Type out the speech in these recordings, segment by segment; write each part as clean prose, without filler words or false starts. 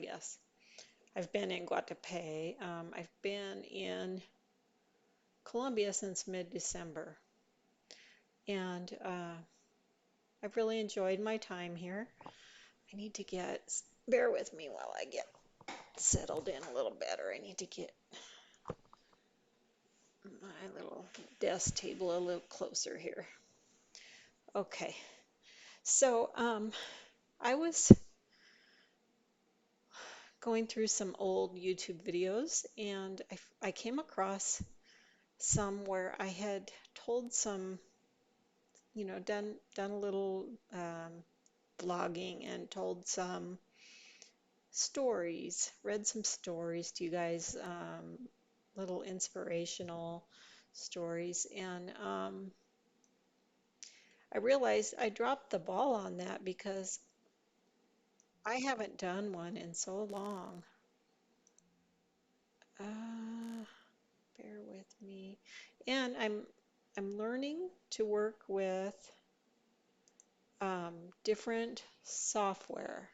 guess. I've been in Guatapé. I've been in Colombia since mid-December, and I've really enjoyed my time here. I need to bear with me while I get settled in a little better. I need to get my little desk table a little closer here. Okay, so I was going through some old YouTube videos and I came across some where I had told some, done a little blogging and told some stories, read some stories to you guys, little inspirational stories. And I realized I dropped the ball on that because I haven't done one in so long. Uh, Bear with me. And I'm learning to work with different software.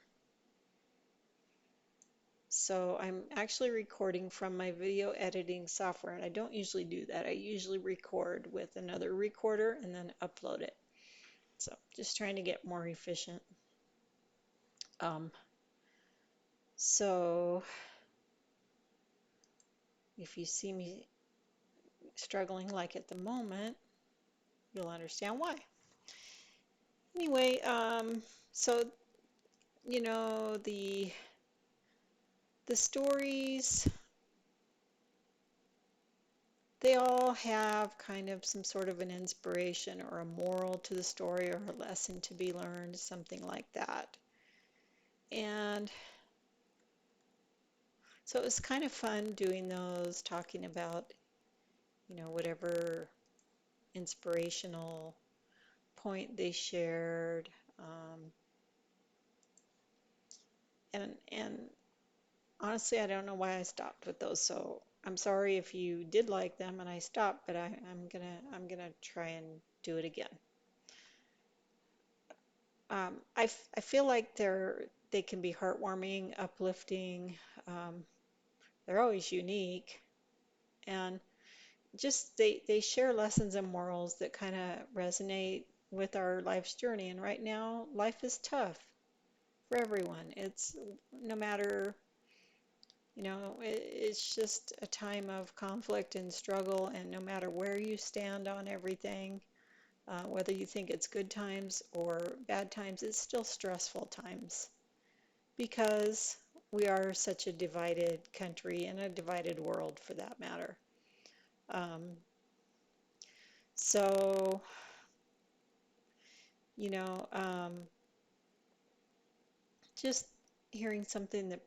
So I'm actually recording from my video editing software, and I don't usually do that. I usually record with another recorder and then upload it. So just trying to get more efficient. Um, so if you see me struggling like at the moment, you'll understand why. Anyway, so you know the stories, they all have kind of some sort of an inspiration or a moral to the story or a lesson to be learned, something like that. And so it was kind of fun doing those, talking about, whatever inspirational point they shared. And honestly, I don't know why I stopped with those. So I'm sorry if you did like them and I stopped, but I'm gonna try and do it again. I feel like they can be heartwarming, uplifting. Um, they're always unique, and just they share lessons and morals that kind of resonate with our life's journey. And right now, life is tough for everyone. It's no matter, it's just a time of conflict and struggle, and no matter where you stand on everything, whether you think it's good times or bad times, it's still stressful times because we are such a divided country and a divided world for that matter. Um, so, you know, um, just hearing something that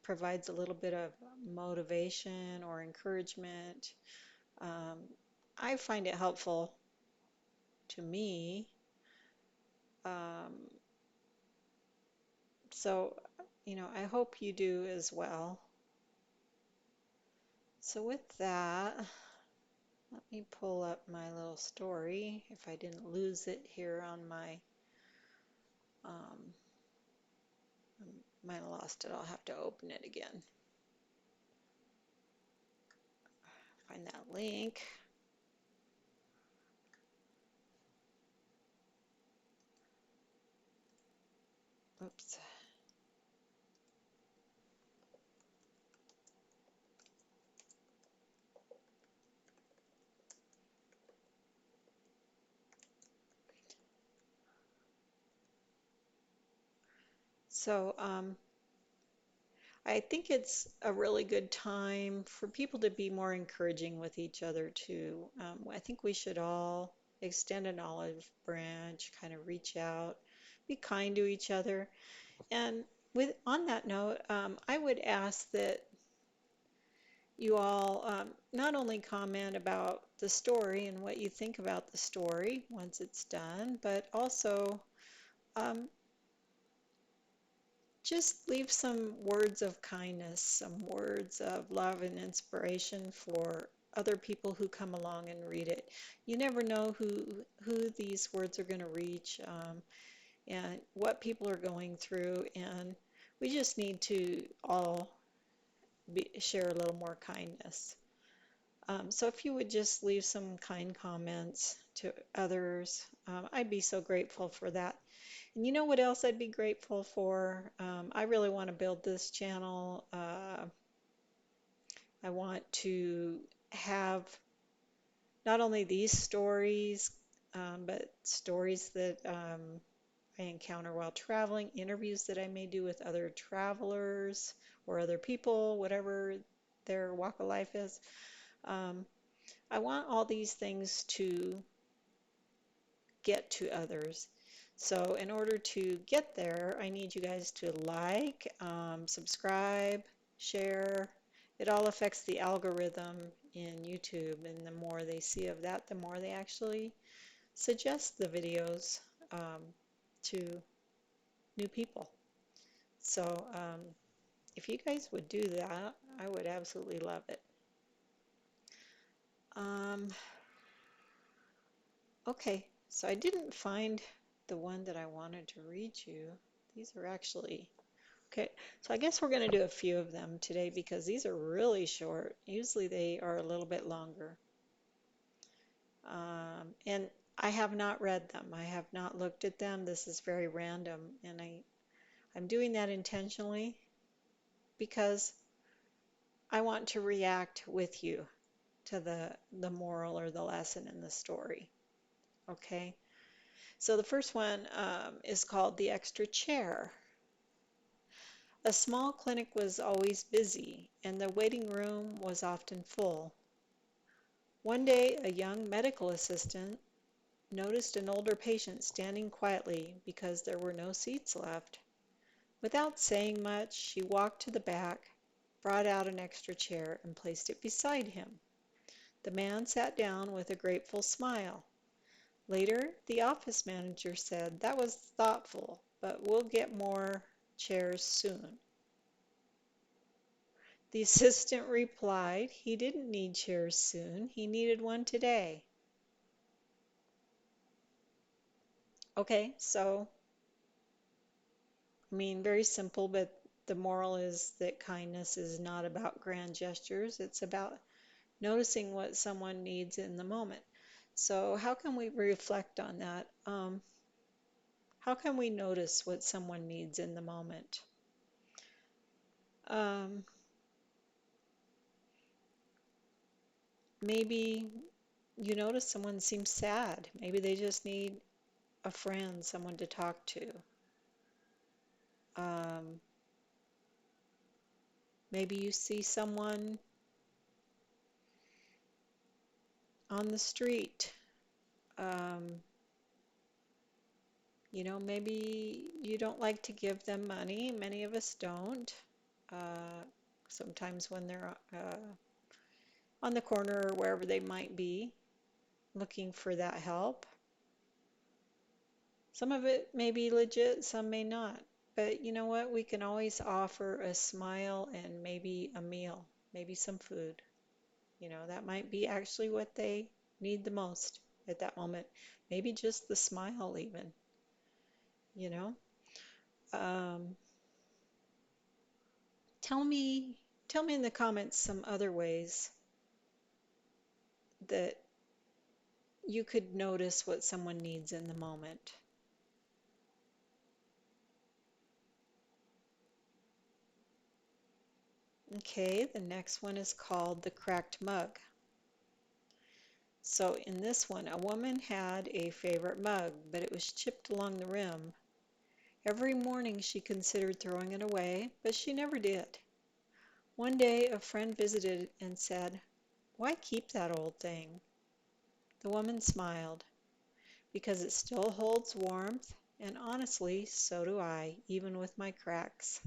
provides a little bit of motivation or encouragement, um, I find it helpful to me. Um, so, I hope you do as well. So with that, let me pull up my little story if I didn't lose it here on um, might have lost it. I'll have to open it again. Find that link. Oops. So I think it's a really good time for people to be more encouraging with each other too. I think we should all extend an olive branch, kind of reach out, be kind to each other. And with on that note, I would ask that you all not only comment about the story and what you think about the story once it's done, but also um, just leave some words of kindness, some words of love and inspiration for other people who come along and read it. You never know who these words are going to reach, and what people are going through. And We just need to all share a little more kindness. So if you would just leave some kind comments to others, I'd be so grateful for that. And you know what else I'd be grateful for? I really want to build this channel. I want to have not only these stories, but stories that I encounter while traveling, interviews that I may do with other travelers or other people, whatever their walk of life is. Um, I want all these things to get to others. So, in order to get there, I need you guys to like, subscribe, share. It all affects the algorithm in YouTube, and the more they see of that, the more they actually suggest the videos um, to new people. So, if you guys would do that, I would absolutely love it. Um, okay, so I didn't find the one that I wanted to read you. These are actually, okay, so I guess we're going to do a few of them today because these are really short. Usually they are a little bit longer. And I have not read them. I have not looked at them. This is very random, and I'm doing that intentionally because I want to react with you to the moral or the lesson in the story. Okay, so the first one is called The Extra Chair. A small clinic was always busy, and the waiting room was often full. One day, a young medical assistant noticed an older patient standing quietly because there were no seats left. Without saying much, she walked to the back, brought out an extra chair, and placed it beside him. The man sat down with a grateful smile. Later, the office manager said, "That was thoughtful, but we'll get more chairs soon." The assistant replied, "He didn't need chairs soon, he needed one today." Okay, so, I mean, very simple, but the moral is that kindness is not about grand gestures, it's about noticing what someone needs in the moment. So, how can we reflect on that? How can we notice what someone needs in the moment? Um, Maybe you notice someone seems sad. Maybe they just need a friend, someone to talk to. Um, Maybe you see someone on the street. Um, maybe you don't like to give them money. Many of us don't. Uh, Sometimes when they're on the corner or wherever they might be looking for that help. Some of it may be legit, some may not. But you know what? We can always offer a smile and maybe a meal, maybe some food. That might be actually what they need the most at that moment. Maybe just the smile, even, you know? Um, tell me, tell me in the comments some other ways that you could notice what someone needs in the moment. Okay, the next one is called the cracked mug. So in this one, a woman had a favorite mug, but it was chipped along the rim. Every morning she considered throwing it away, but she never did. One day a friend visited and said, "Why keep that old thing?" The woman smiled. "Because it still holds warmth, and honestly, so do I, even with my cracks."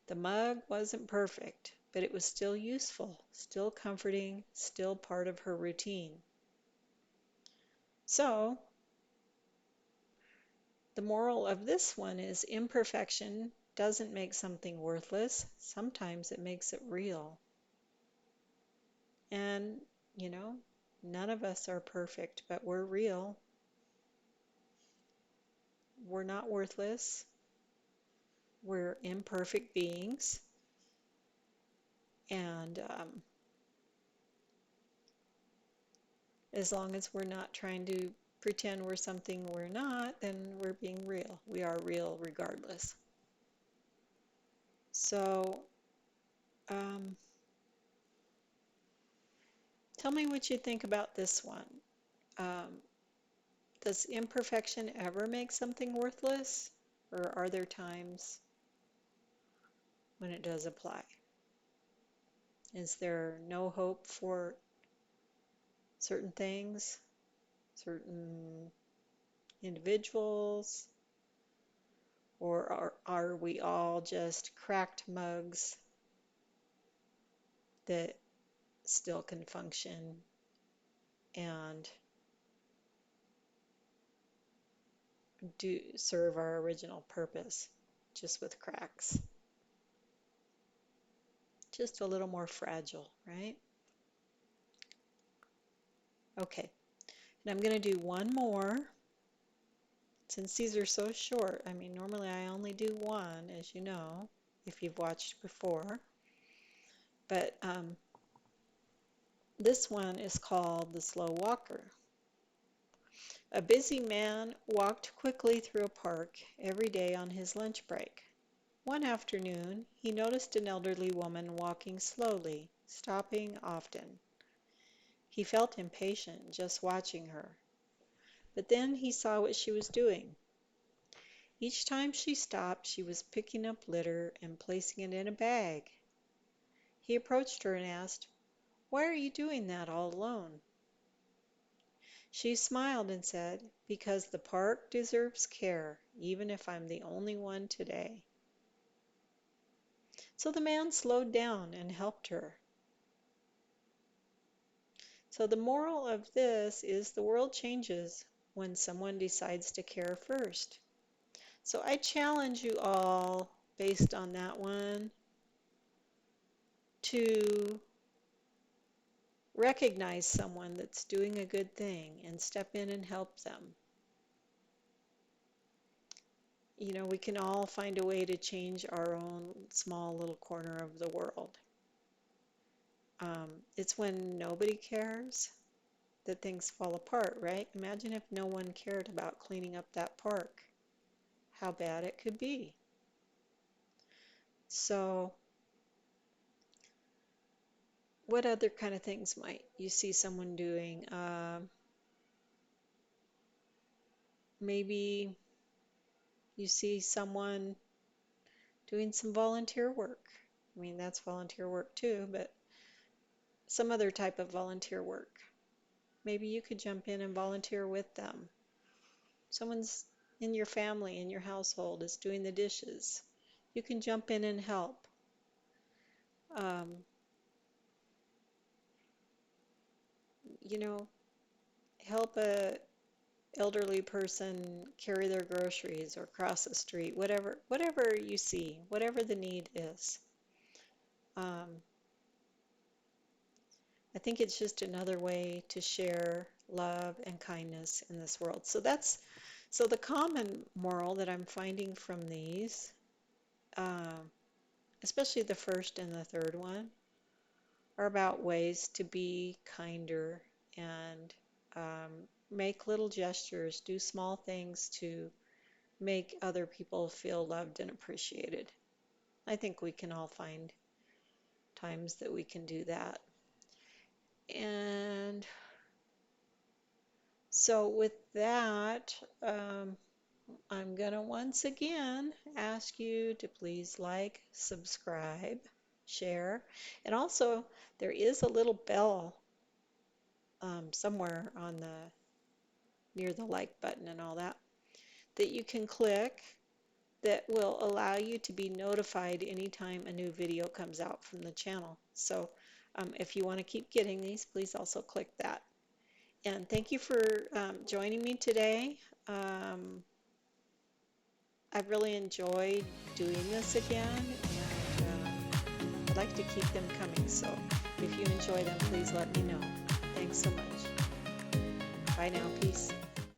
The mug wasn't perfect, but it was still useful, still comforting, still part of her routine. So, the moral of this one is imperfection doesn't make something worthless. Sometimes it makes it real. And, you know, none of us are perfect, but we're real. We're not worthless. We're imperfect beings, and as long as we're not trying to pretend we're something we're not, then we're being real. We are real regardless. So, um, tell me what you think about this one. Um, does imperfection ever make something worthless? Or are there times when it does apply? Is there no hope for certain things, certain individuals, or are we all just cracked mugs that still can function and do serve our original purpose, just with cracks? Just a little more fragile, right? Okay, and I'm going to do one more. Since these are so short, I mean, normally I only do one, as you know, if you've watched before. But this one is called The Slow Walker. A busy man walked quickly through a park every day on his lunch break. One afternoon, he noticed an elderly woman walking slowly, stopping often. He felt impatient just watching her. But then he saw what she was doing. Each time she stopped, she was picking up litter and placing it in a bag. He approached her and asked, "Why are you doing that all alone?" She smiled and said, "Because the park deserves care, even if I'm the only one today." So the man slowed down and helped her. So the moral of this is the world changes when someone decides to care first. So I challenge you all, based on that one, to recognize someone that's doing a good thing and step in and help them. You know, we can all find a way to change our own small little corner of the world. It's when nobody cares that things fall apart, right? Imagine if no one cared about cleaning up that park, how bad it could be. So, what other kind of things might you see someone doing? Maybe you see someone doing some volunteer work. I mean, that's volunteer work too, but some other type of volunteer work. Maybe you could jump in and volunteer with them. Someone's in your family, in your household, is doing the dishes. You can jump in and help. Um, you know, help a elderly person carry their groceries or cross the street, whatever you see, whatever the need is. Um, I think it's just another way to share love and kindness in this world. So the common moral that I'm finding from these, um, especially the first and the third one, are about ways to be kinder and make little gestures, do small things to make other people feel loved and appreciated. I think we can all find times that we can do that. And so, with that, I'm going to once again ask you to please like, subscribe, share, and also there is a little bell somewhere on the near the like button and all that that you can click that will allow you to be notified anytime a new video comes out from the channel. So if you want to keep getting these, please also click that. And thank you for joining me today. I've really enjoyed doing this again, and I'd like to keep them coming. So if you enjoy them, please let me know. Thanks so much. Bye now. Peace.